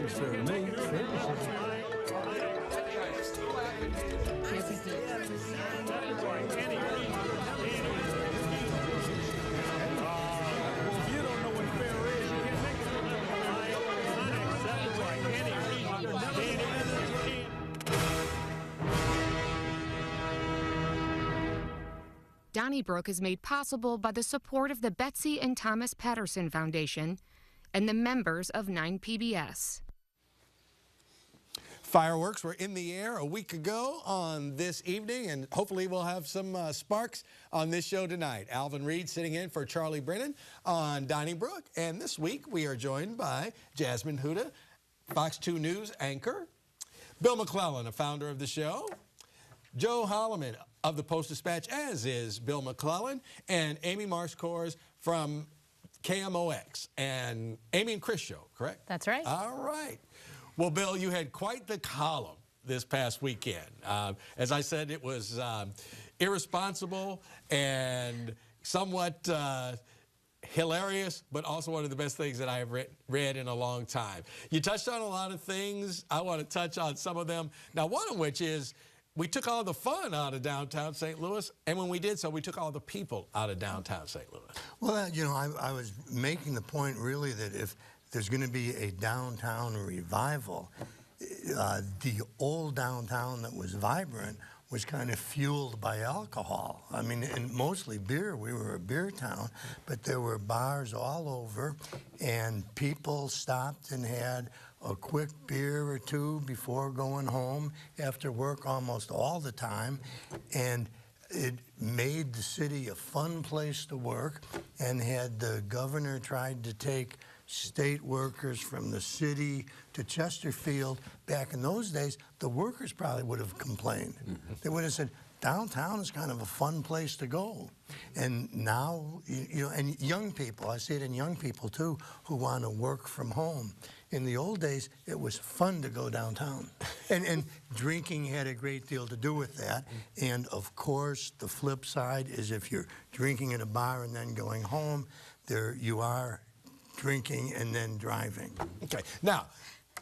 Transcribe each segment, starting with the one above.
Looks fair to me. Donnybrook is made possible by the support of the Betsy and Thomas Patterson Foundation and the members of 9PBS. Fireworks were in the air a week ago on this evening, and hopefully we'll have some sparks on this show tonight. Alvin Reid sitting in for Charlie Brennan on Donnybrook, and this week we are joined by Jasmine Huda, Fox 2 News anchor, Bill McClellan, a founder of the show, Joe Holleman of the Post-Dispatch, as is Bill McClellan, and Amy Marxkors from KMOX, and Amy and Chris show, correct? That's right. All right. Well, Bill, you had quite the column this past weekend. As I said, it was irresponsible and somewhat hilarious, but also one of the best things that I have read in a long time. You touched on a lot of things. I want to touch on some of them. Now, one of which is we took all the fun out of downtown St. Louis, and when we did so, we took all the people out of downtown St. Louis. Well, you know, I was making the point really that if there's going to be a downtown revival, the old downtown that was vibrant was kind of fueled by alcohol. I mean, and mostly beer. We were a beer town, but there were bars all over, and people stopped and had a quick beer or two before going home after work almost all the time. And it made the city a fun place to work, and had the governor tried to take state workers from the city to Chesterfield, back in those days, the workers probably would have complained. They would have said, downtown is kind of a fun place to go. And now, you know, and young people, I see it in young people too, who want to work from home. In the old days, it was fun to go downtown. And drinking had a great deal to do with that. And of course, the flip side is if you're drinking at a bar and then going home, there you are drinking and then driving. Okay. Now,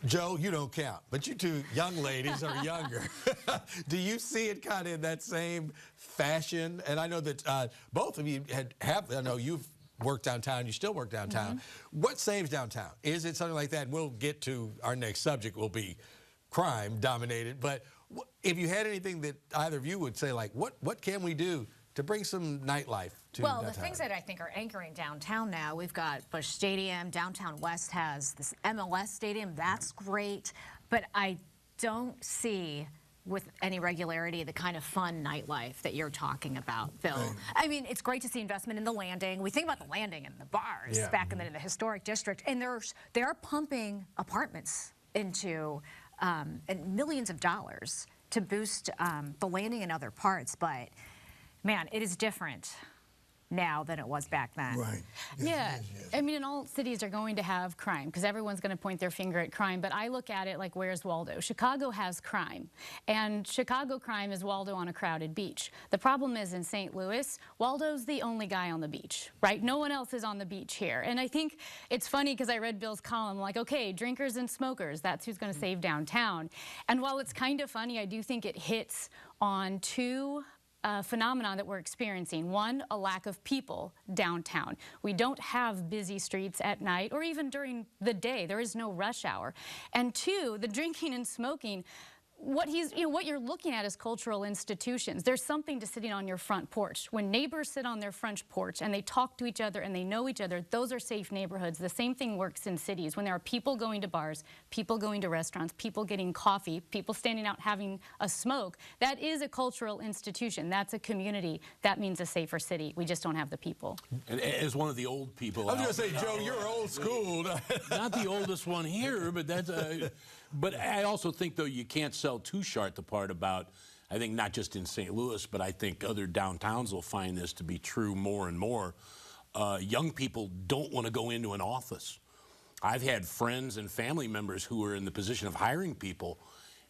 Joe, you don't count, but you two young ladies are younger. Do you see it kind of in that same fashion? And I know that both of you have, I know you've worked downtown, you still work downtown. What saves downtown? Is it something like that? And we'll get to our next subject, will be crime dominated. But if you had anything that either of you would say, like, what can we do to bring some nightlife to downtown? The things that I think are anchoring downtown now, we've got Busch Stadium, Downtown West has this MLS stadium, that's great, but I don't see with any regularity the kind of fun nightlife that you're talking about, Bill. Right. I mean, it's great to see investment in the Landing. We think about the Landing and the bars back in the historic district, and they're pumping apartments into and millions of dollars to boost the Landing and other parts, but man, it is different now than it was back then. Right. Yes, I mean, and all cities are going to have crime because everyone's going to point their finger at crime, but I look at it like, where's Waldo? Chicago has crime, and Chicago crime is Waldo on a crowded beach. The problem is in St. Louis, Waldo's the only guy on the beach, right? No one else is on the beach here. And I think it's funny because I read Bill's column, like, okay, drinkers and smokers, that's who's going to save downtown. And while it's kind of funny, I do think it hits on two phenomenon that we're experiencing. One, a lack of people downtown. We don't have busy streets at night or even during the day. There is no rush hour. And two, the drinking and smoking. What you're looking at is cultural institutions. There's something to sitting on your front porch. When neighbors sit on their front porch and they talk to each other and they know each other, those are safe neighborhoods. The same thing works in cities. When there are people going to bars, people going to restaurants, people getting coffee, people standing out having a smoke, that is a cultural institution. That's a community. That means a safer city. We just don't have the people. And as one of the old people, I was going to say, Joe, you're old school. Not the oldest one here, but that's but I also think, though, you can't sell too short the part about, I think, not just in St. Louis, but I think other downtowns will find this to be true more and more. Young people don't want to go into an office. I've had friends and family members who are in the position of hiring people,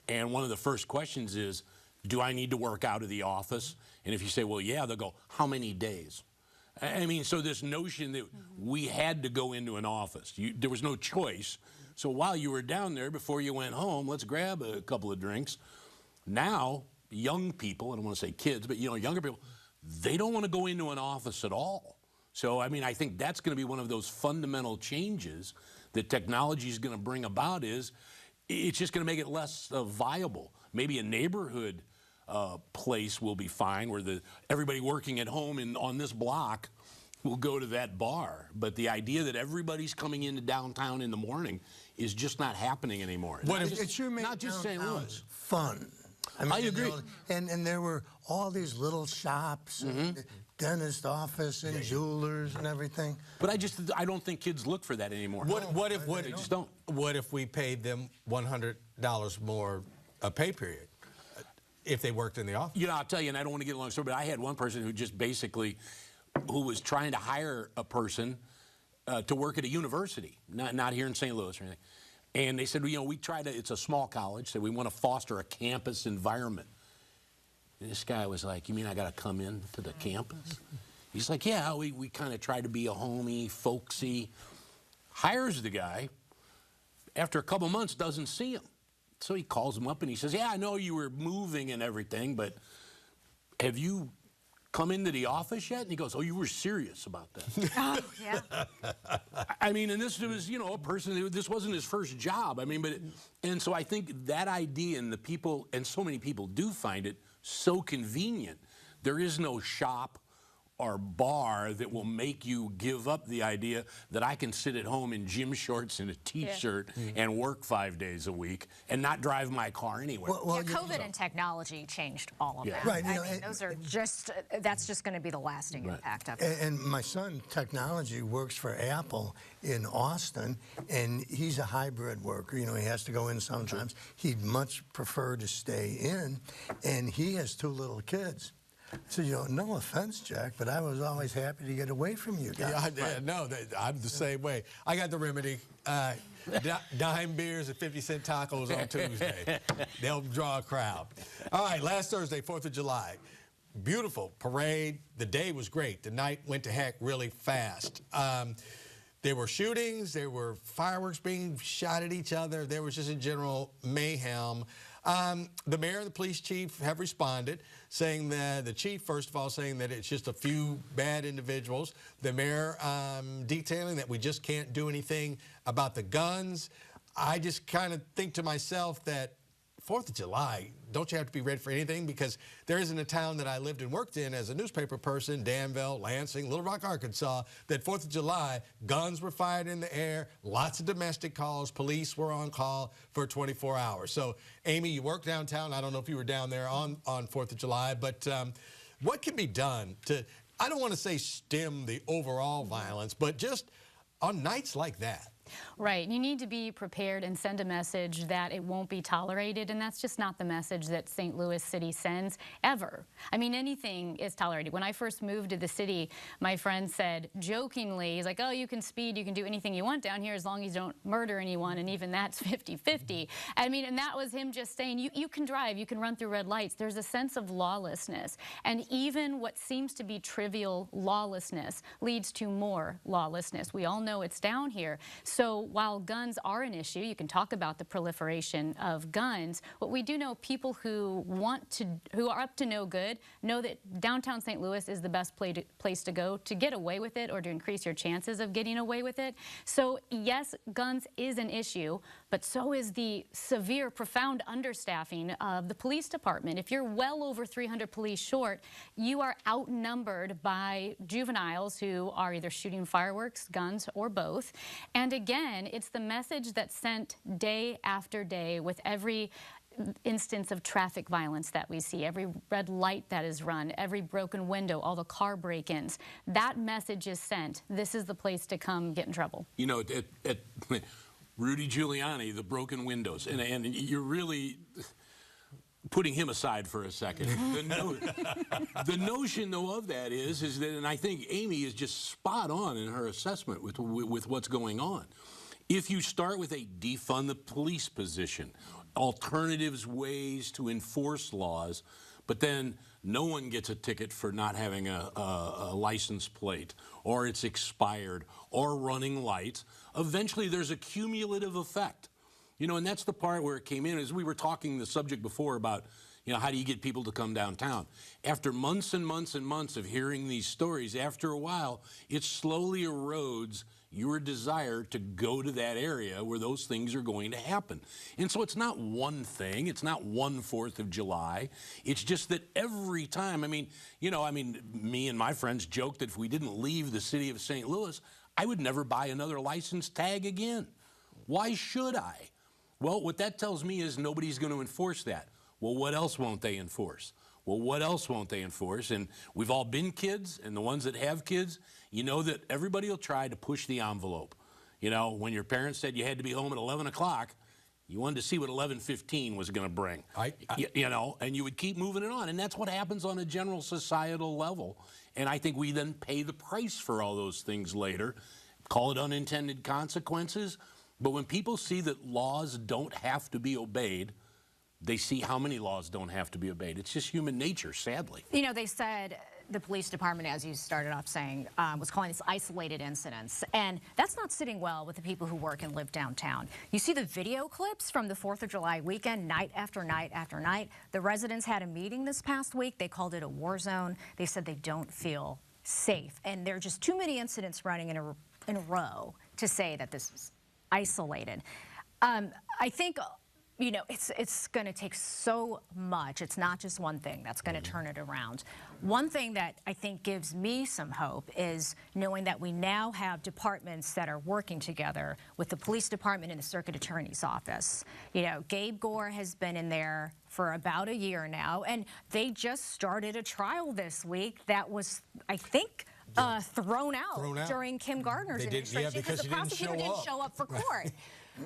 and one of the first questions is, do I need to work out of the office? And if you say, well, yeah, they'll go, how many days? I mean, so this notion that we had to go into an office, there was no choice. So while you were down there, before you went home, let's grab a couple of drinks. Now, young people, I don't want to say kids, but younger people, they don't want to go into an office at all. So, I mean, I think that's going to be one of those fundamental changes that technology is going to bring about. Is it's just going to make it less viable. Maybe a neighborhood place will be fine, where everybody working at home on this block will go to that bar. But the idea that everybody's coming into downtown in the morning is just not happening anymore. It sure made not just St. Louis fun. I mean, I agree. And there were all these little shops, and dentist office, and jewelers, and everything. But I don't think kids look for that anymore. They just don't. What if we paid them $100 more a pay period if they worked in the office? I'll tell you, and I don't want to get a long story, but I had one person who just basically, who was trying to hire a person to work at a university, not here in St. Louis or anything. And they said, we try to, it's a small college, so we want to foster a campus environment. And this guy was like, you mean I got to come in to the campus? He's like, yeah, we kind of try to be a homey, folksy. Hires the guy. After a couple months, doesn't see him. So he calls him up and he says, yeah, I know you were moving and everything, but have you come into the office yet? And he goes, oh, you were serious about that. Oh, yeah. I mean, and this was, a person, this wasn't his first job. I mean, and so I think that idea, and the people, and so many people do find it so convenient. There is no shop or bar that will make you give up the idea that I can sit at home in gym shorts and a T-shirt and work 5 days a week and not drive my car anywhere. COVID and technology changed all of that. Right. I mean, those are that's just going to be the lasting impact of it. And my son, technology, works for Apple in Austin, and he's a hybrid worker. He has to go in sometimes. He'd much prefer to stay in, and he has 2 little kids. So, no offense, Jack, but I was always happy to get away from you guys. Yeah, no, I'm the same way. I got the remedy. Dime beers and 50-cent tacos on Tuesday. They'll draw a crowd. All right, last Thursday, 4th of July. Beautiful parade. The day was great. The night went to heck really fast. There were shootings. There were fireworks being shot at each other. There was just a general mayhem. The mayor and the police chief have responded, saying that the chief, first of all, saying that it's just a few bad individuals. The mayor detailing that we just can't do anything about the guns. I just kind of think to myself that 4th of July, don't you have to be ready for anything? Because there isn't a town that I lived and worked in as a newspaper person, Danville, Lansing, Little Rock, Arkansas, that 4th of July, guns were fired in the air, lots of domestic calls, police were on call for 24 hours. So, Amy, you work downtown. I don't know if you were down there on 4th of July, but what can be done to, I don't want to say stem the overall violence, but just on nights like that? Right. You need to be prepared and send a message that it won't be tolerated, and that's just not the message that St. Louis City sends ever. I mean, anything is tolerated. When I first moved to the city, my friend said jokingly, he's like, oh, you can speed, you can do anything you want down here as long as you don't murder anyone, and even that's 50-50. I mean, and that was him just saying, you can drive, you can run through red lights. There's a sense of lawlessness, and even what seems to be trivial lawlessness leads to more lawlessness. We all know it's down here. So while guns are an issue, you can talk about the proliferation of guns. What we do know, people who are up to no good know that downtown St. Louis is the best place to go to get away with it or to increase your chances of getting away with it. So yes, guns is an issue, but so is the severe, profound understaffing of the police department. If you're well over 300 police short, you are outnumbered by juveniles who are either shooting fireworks, guns, or both. And again, it's the message that's sent day after day with every instance of traffic violence that we see, every red light that is run, every broken window, all the car break-ins. That message is sent. This is the place to come get in trouble. At Rudy Giuliani, the broken windows, and you're really putting him aside for a second. The notion, though, of that is that, and I think Amy is just spot on in her assessment with what's going on. If you start with a defund the police position, alternatives, ways to enforce laws, but then no one gets a ticket for not having a license plate, or it's expired, or running lights. Eventually, there's a cumulative effect. You know, and that's the part where it came in, as we were talking the subject before about, you know, how do you get people to come downtown? After months and months and months of hearing these stories, after a while, it slowly erodes your desire to go to that area where those things are going to happen. And so it's not one thing, it's not one 4th of July, it's just that every time, me and my friends joked that if we didn't leave the city of St. Louis, I would never buy another license tag again. Why should I? Well, what that tells me is nobody's going to enforce that. Well, what else won't they enforce? Well, what else won't they enforce? And we've all been kids, and the ones that have kids, you know that everybody will try to push the envelope. You know, when your parents said you had to be home at 11 o'clock, you wanted to see what 11:15 was going to bring. You know, and you would keep moving it on. And that's what happens on a general societal level. And I think we then pay the price for all those things later. Call it unintended consequences. But when people see that laws don't have to be obeyed, they see how many laws don't have to be obeyed. It's just human nature, sadly. You know, they said the police department, as you started off saying, was calling this isolated incidents. And that's not sitting well with the people who work and live downtown. You see the video clips from the 4th of July weekend, night after night after night. The residents had a meeting this past week. They called it a war zone. They said they don't feel safe. And there are just too many incidents running in a row to say that this is isolated. I think, you know, it's going to take so much. It's not just one thing that's going to turn it around. One thing that I think gives me some hope is knowing that we now have departments that are working together with the police department and the circuit attorney's office. You know, Gabe Gore has been in there for about a year now, and they just started a trial this week that was, I think, thrown out during Kim Gardner's administration because the prosecutor didn't show up for court.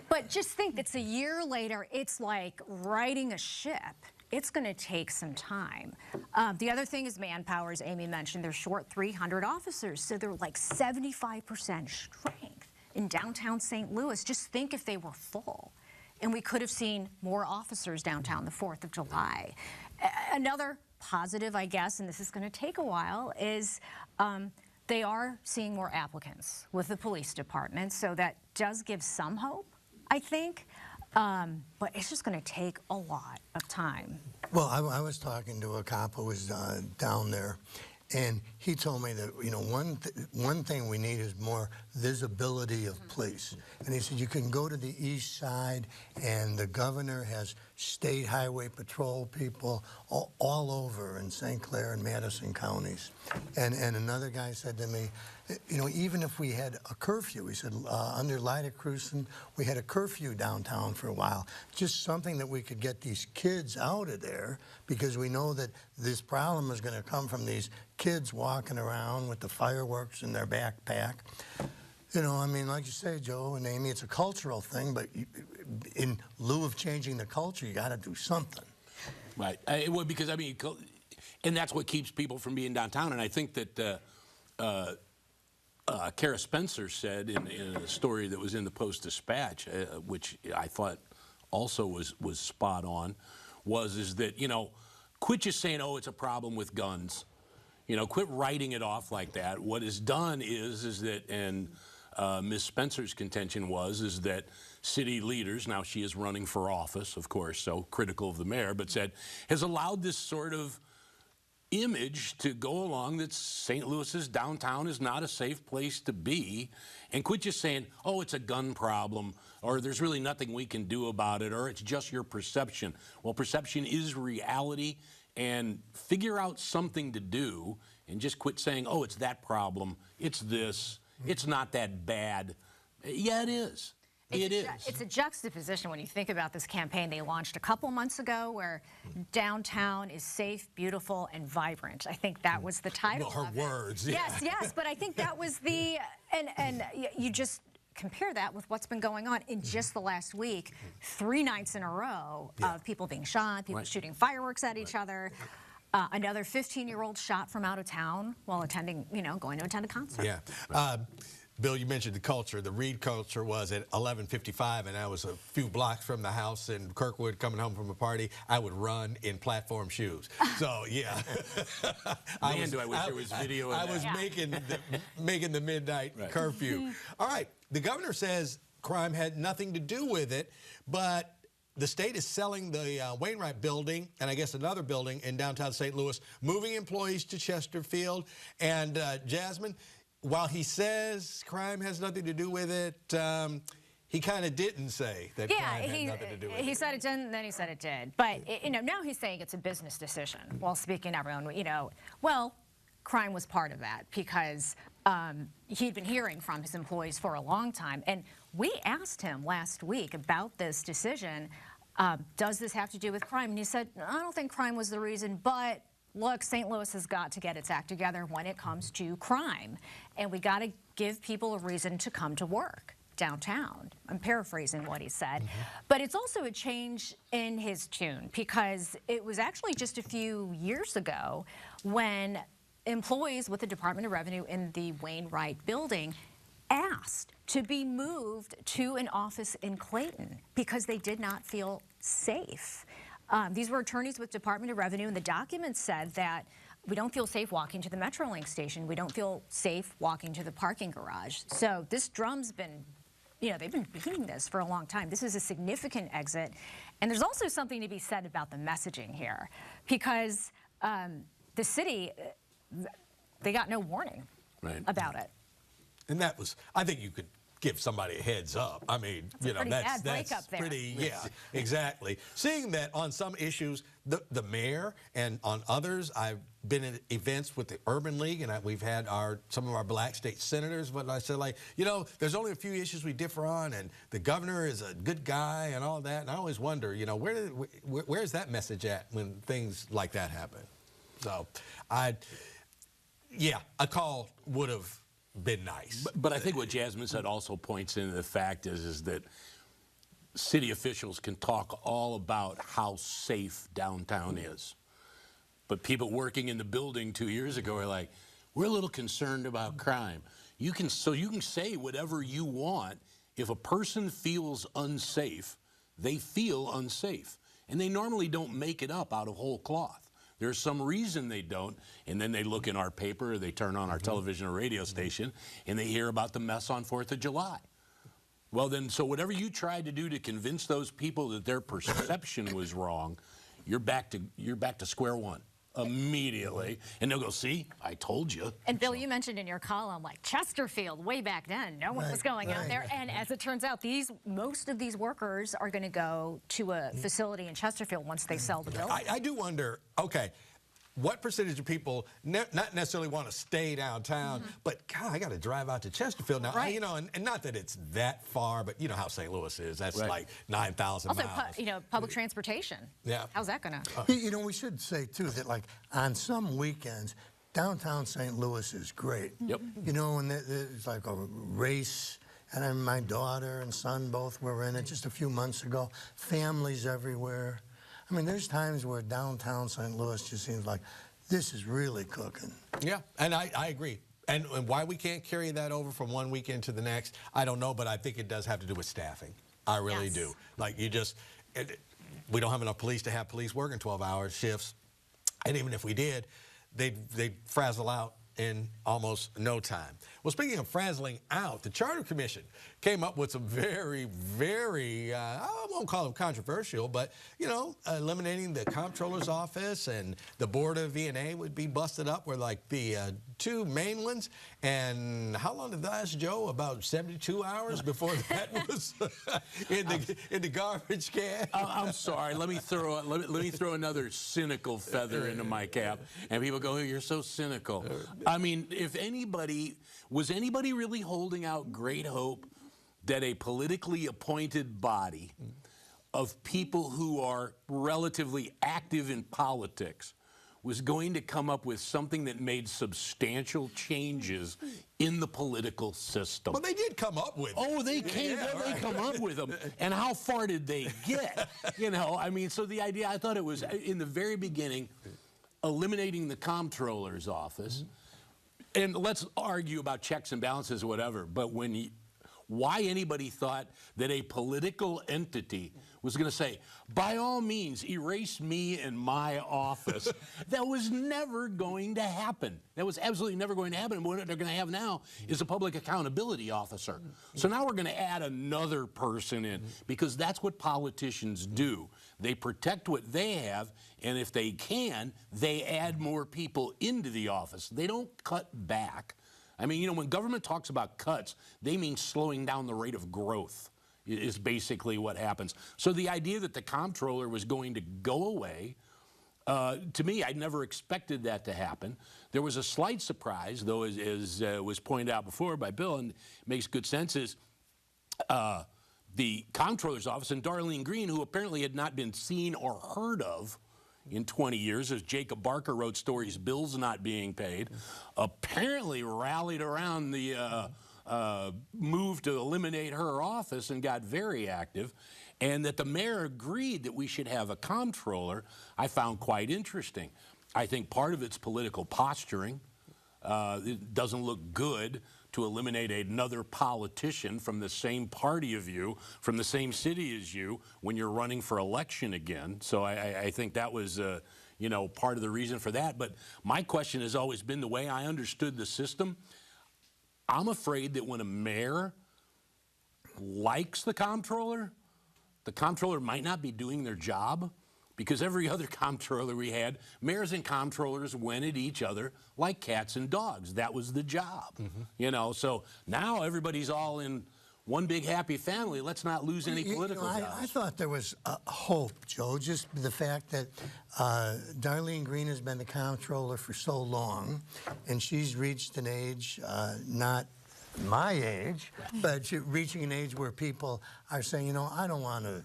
But just think, it's a year later, it's like riding a ship. It's going to take some time. The other thing is manpower, as Amy mentioned. They're short 300 officers, so they're like 75% strength in downtown St. Louis. Just think if they were full. And we could have seen more officers downtown the 4th of July. Another positive, I guess, and this is going to take a while, is they are seeing more applicants with the police department, so that does give some hope, I think. But it's just going to take a lot of time. Well, I was talking to a cop who was down there, and he told me that, you know, one thing we need is more visibility of police. And he said you can go to the east side, and the governor has state highway patrol people all over in St. Clair and Madison counties. And another guy said to me, you know, even if we had a curfew, he said, under Lyda Cruisen, we had a curfew downtown for a while. Just something that we could get these kids out of there, because we know that this problem is going to come from these kids walking around with the fireworks in their backpack. You know, I mean, like you say, Joe and Amy, it's a cultural thing, but in lieu of changing the culture, you got to do something. Right. Well, because, I mean, and that's what keeps people from being downtown. And I think that Kara Spencer said in a story that was in the Post-Dispatch, which I thought also was spot on, is that, you know, quit just saying, oh, it's a problem with guns. You know, quit writing it off like that. What is done is that, and Ms. Spencer's contention is that city leaders, now she is running for office, of course, so critical of the mayor, but said, has allowed this sort of image to go along that St. Louis's downtown is not a safe place to be, and quit just saying, oh, it's a gun problem, or there's really nothing we can do about it, or it's just your perception. Well, perception is reality, and figure out something to do, and just quit saying, oh, it's that problem, it's this, it's not that bad. Yeah, it is. It's a juxtaposition when you think about this campaign they launched a couple months ago, where downtown is safe, beautiful, and vibrant. I think that was the title of it. Her words. Yeah. Yes, but I think that was the, and you just compare that with what's been going on in just the last week, 3 nights in a row of people being shot, people shooting fireworks at each other. Another 15-year-old shot from out of town while attending, you know, going to attend a concert. Yeah. Bill, you mentioned the culture. The Reid culture was at 11:55, and I was a few blocks from the house in Kirkwood coming home from a party. I would run in platform shoes. So, yeah. I wish there was video of I that. was making the midnight curfew. All right. The governor says crime had nothing to do with it, but the state is selling the Wainwright building and I guess another building in downtown St. Louis, moving employees to Chesterfield. And Jasmine, while he says crime has nothing to do with it, he kind of didn't say that crime had nothing to do with it. He said it didn't, then he said it did. But now he's saying it's a business decision. While speaking to everyone, well, crime was part of that because he'd been hearing from his employees for a long time. And we asked him last week about this decision. Does this have to do with crime? And he said, I don't think crime was the reason, but look, St. Louis has got to get its act together when it comes to crime. And we got to give people a reason to come to work downtown. I'm paraphrasing what he said. But it's also a change in his tune because it was actually just a few years ago when employees with the Department of Revenue in the Wainwright building asked to be moved to an office in Clayton because they did not feel safe. These were attorneys with Department of Revenue, and the document said that we don't feel safe walking to the Metrolink station. We don't feel safe walking to the parking garage. So this drum's been, they've been beating this for a long time. This is a significant exit. And there's also something to be said about the messaging here because the city, they got no warning about it. And that was, I think you could give somebody a heads up. I mean, that's pretty, yeah, exactly. Seeing that on some issues, the mayor and on others, I've been at events with the Urban League, and we've had some of our black state senators, but I said, there's only a few issues we differ on, and the governor is a good guy and all that, and I always wonder, where's that message at when things like that happen? So, a call would have been nice. But I think what Jasmine said also points into the fact is that city officials can talk all about how safe downtown is. But people working in the building 2 years ago are like, we're a little concerned about crime. You can say whatever you want. If a person feels unsafe, they feel unsafe. And they normally don't make it up out of whole cloth. There's some reason they don't, and then they look in our paper, or they turn on our television or radio station, and they hear about the mess on 4th of July. Well then, so whatever you tried to do to convince those people that their perception was wrong, you're back to square one immediately, and they'll go, see, I told you. And Bill, you mentioned in your column, Chesterfield, way back then, no one was going out there, and as it turns out, most of these workers are going to go to a facility in Chesterfield once they sell the building. I do wonder, okay, what percentage of people not necessarily want to stay downtown, but God, I got to drive out to Chesterfield now. And not that it's that far, but you know how St. Louis is. That's like 9,000 miles. Also, public transportation. Yeah. How's that going to? We should say too that on some weekends, downtown St. Louis is great. Yep. And there's like a race. And my daughter and son both were in it just a few months ago. Families everywhere. I mean, there's times where downtown St. Louis just seems like this is really cooking. Yeah, and I agree. And why we can't carry that over from one weekend to the next, I don't know, but I think it does have to do with staffing. I really do. We don't have enough police to have police working 12-hour shifts. And even if we did, they'd frazzle out in almost no time. Well, speaking of frazzling out, the Charter Commission came up with some very, very, I won't call them controversial, but, eliminating the Comptroller's office and the Board of V&A would be busted up were like the two main ones. And how long did that last, Joe? About 72 hours before that was in the garbage can? I'm sorry. Let me throw another cynical feather into my cap. And people go, you're so cynical. I mean, was anybody really holding out great hope that a politically appointed body of people who are relatively active in politics was going to come up with something that made substantial changes in the political system? Well, they did come up with it. Oh, they come up with them. And how far did they get? So the idea, I thought it was, in the very beginning, eliminating the Comptroller's office, And let's argue about checks and balances or whatever, but why anybody thought that a political entity was going to say, by all means, erase me and my office. That was never going to happen. That was absolutely never going to happen. And what they're going to have now is a public accountability officer. So now we're going to add another person in, because that's what politicians do. They protect what they have, and if they can, they add more people into the office. They don't cut back. I mean, you know, when government talks about cuts, they mean slowing down the rate of growth is basically what happens. So the idea that the comptroller was going to go away, to me, I never expected that to happen. There was a slight surprise, though, as was pointed out before by Bill, and it makes good sense, is the comptroller's office and Darlene Green, who apparently had not been seen or heard of in 20 years, as Jacob Barker wrote stories, bills not being paid, apparently rallied around the move to eliminate her office and got very active, and that the mayor agreed that we should have a comptroller, I found quite interesting. I think part of it's political posturing. It doesn't look good to eliminate another politician from the same party of you, from the same city as you, when you're running for election again. So I think that was, you know, part of the reason for that. But my question has always been, the way I understood the system, I'm afraid that when a mayor likes the comptroller might not be doing their job, because every other comptroller we had, mayors and comptrollers went at each other like cats and dogs. That was the job, you know. So now everybody's all in one big happy family. Let's not lose any political jobs. I thought there was hope, Joe, just the fact that Darlene Green has been the comptroller for so long, and she's reached an age, not my age, but she's reaching an age where people are saying, you know, I don't want to,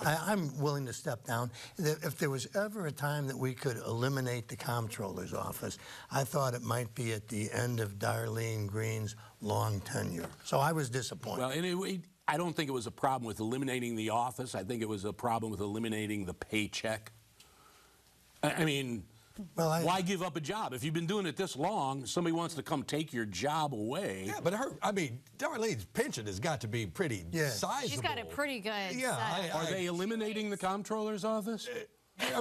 I'm willing to step down. If there was ever a time that we could eliminate the comptroller's office, I thought it might be at the end of Darlene Green's long tenure. So I was disappointed. Well, anyway, I don't think it was a problem with eliminating the office. I think it was a problem with eliminating the paycheck. I mean, well, why give up a job? If you've been doing it this long, somebody wants to come take your job away. Yeah, but I mean, Darlene's pension has got to be pretty sizable. She's got a pretty good Are they eliminating the comptroller's office?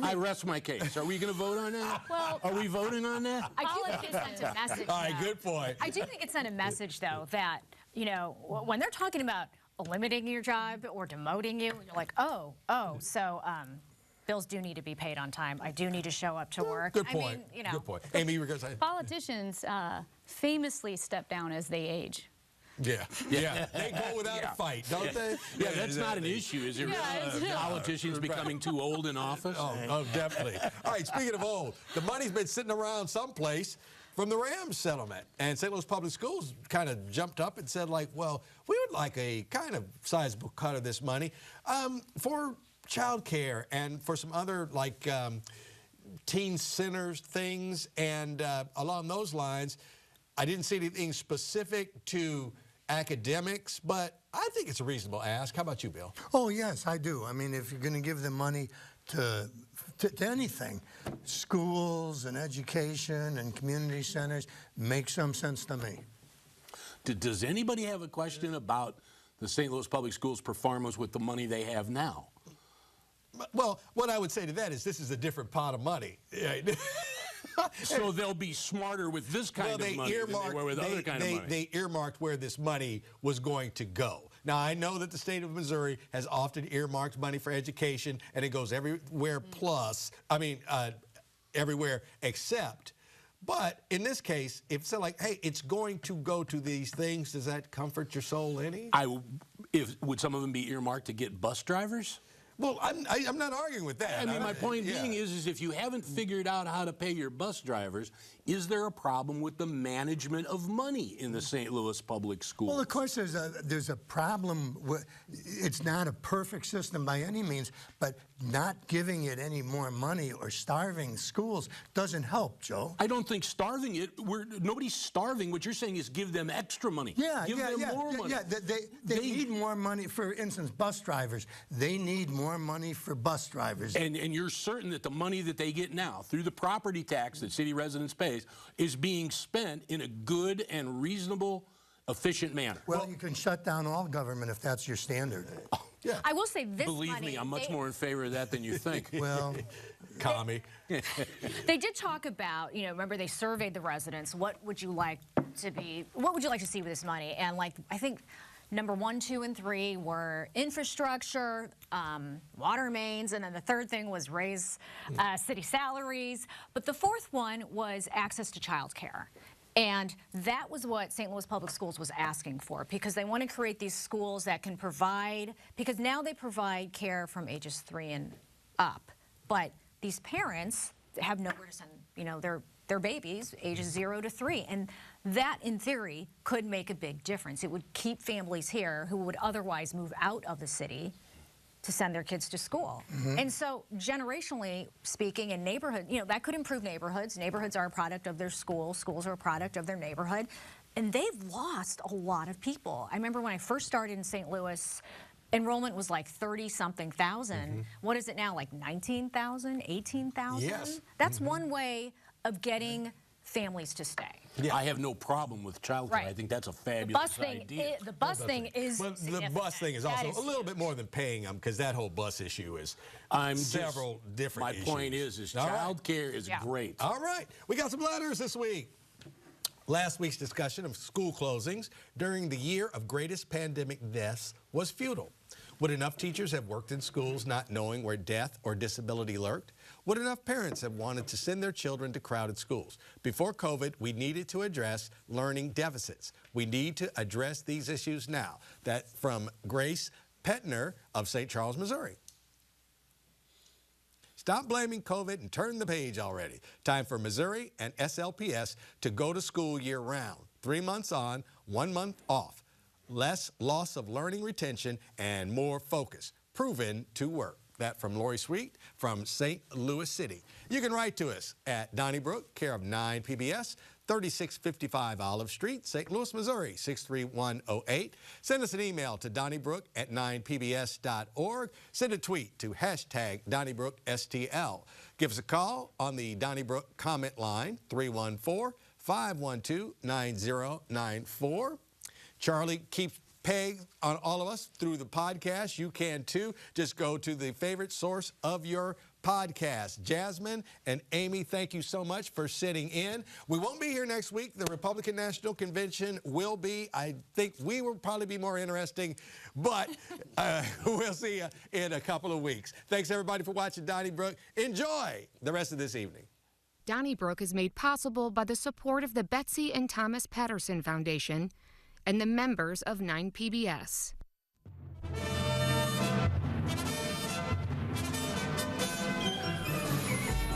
I rest my case. Are we going to vote on that? Well, are we voting on that? I do think it sent a message. All right, good point. I do think it sent a message, though, that, you know, when they're talking about eliminating your job or demoting you, you're like, so bills do need to be paid on time. I do need to show up to work. Good point. I mean, you know. Good point. Amy, you were going to say? Politicians famously step down as they age. Yeah. They go without a fight, don't they? Yeah, that's not an issue, is it? Politicians becoming too old in office? Oh, definitely. All right, speaking of old, the money's been sitting around someplace from the Rams settlement. And St. Louis Public Schools kind of jumped up and said, like, well, we would like a kind of sizable cut of this money for child care and for some other, like, teen centers things. And along those lines, I didn't see anything specific to academics, but I think it's a reasonable ask. How about you, Bill? Oh, yes, I do. I mean, if you're going to give them money to anything, schools and education and community centers, makes some sense to me. Does anybody have a question about the St. Louis Public Schools performance with the money they have now? Well, what I would say to that is this is a different pot of money. So they'll be smarter with this kind of money than they were with other kind of money. They earmarked where this money was going to go. Now, I know that the state of Missouri has often earmarked money for education, and it goes everywhere everywhere except. But in this case, if it's like, hey, it's going to go to these things, does that comfort your soul any? Would some of them be earmarked to get bus drivers? Well, I'm not arguing with that. I mean, my point being is if you haven't figured out how to pay your bus drivers, is there a problem with the management of money in the St. Louis Public Schools? Well, of course, there's a problem. It's not a perfect system by any means, but not giving it any more money or starving schools doesn't help, Joe. I don't think starving it. Nobody's starving. What you're saying is give them extra money. Give them more money. Yeah, they need more money. For instance, bus drivers, they need more more money for bus drivers. And you're certain that the money that they get now through the property tax that city residents pay is being spent in a good and reasonable, efficient manner. Well, you can shut down all government if that's your standard. Yeah. I will say this Believe money, me, I'm much more in favor of that than you think. Well, Commie. They did talk about, remember they surveyed the residents, what would you like to see with this money? And like, I think number 1, 2, and 3 were infrastructure, water mains, and then the third thing was raise city salaries. But the fourth one was access to childcare. And that was what St. Louis Public Schools was asking for, because they want to create these schools that can provide, because now they provide care from ages 3 and up. But these parents have nowhere to send, their babies, ages 0 to 3. And that, in theory, could make a big difference. It would keep families here who would otherwise move out of the city to send their kids to school. And so generationally speaking, in neighborhood, that could improve neighborhoods. Neighborhoods are a product of their schools. Schools are a product of their neighborhood. And they've lost a lot of people. I remember when I first started in St. Louis, enrollment was like 30-something thousand. What is it now, like 19,000, 18,000? Yes. That's one way of getting families to stay. Yeah. I have no problem with childcare. Right. I think that's a fabulous idea. The bus thing is Well, the bus thing is also a little bit more than paying them, because that whole bus issue is several different issues. My point is childcare is great. All right. We got some letters this week. Last week's discussion of school closings during the year of greatest pandemic deaths was futile. Would enough teachers have worked in schools not knowing where death or disability lurked? Would enough parents have wanted to send their children to crowded schools? Before COVID, we needed to address learning deficits. We need to address these issues now. That from Grace Petner of St. Charles, Missouri. Stop blaming COVID and turn the page already. Time for Missouri and SLPS to go to school year-round. 3 months on, 1 month off. Less loss of learning retention and more focus. Proven to work. That from Lori Sweet from St. Louis City. You can write to us at Donnybrook, care of 9 PBS, 3655 Olive Street, St. Louis, Missouri, 63108. Send us an email to donnybrook@9pbs.org. Send a tweet to #DonnybrookSTL. Give us a call on the Donnybrook comment line, 314-512-9094. Charlie keeps peg on all of us through the podcast. You can too. Just go to the favorite source of your podcast. Jasmine and Amy, thank you so much for sitting in. We won't be here next week. The Republican National Convention will be. I think we will probably be more interesting, but we'll see you in a couple of weeks. Thanks, everybody, for watching Donnybrook. Enjoy the rest of this evening. Donnybrook is made possible by the support of the Betsy and Thomas Patterson Foundation and the members of 9 PBS.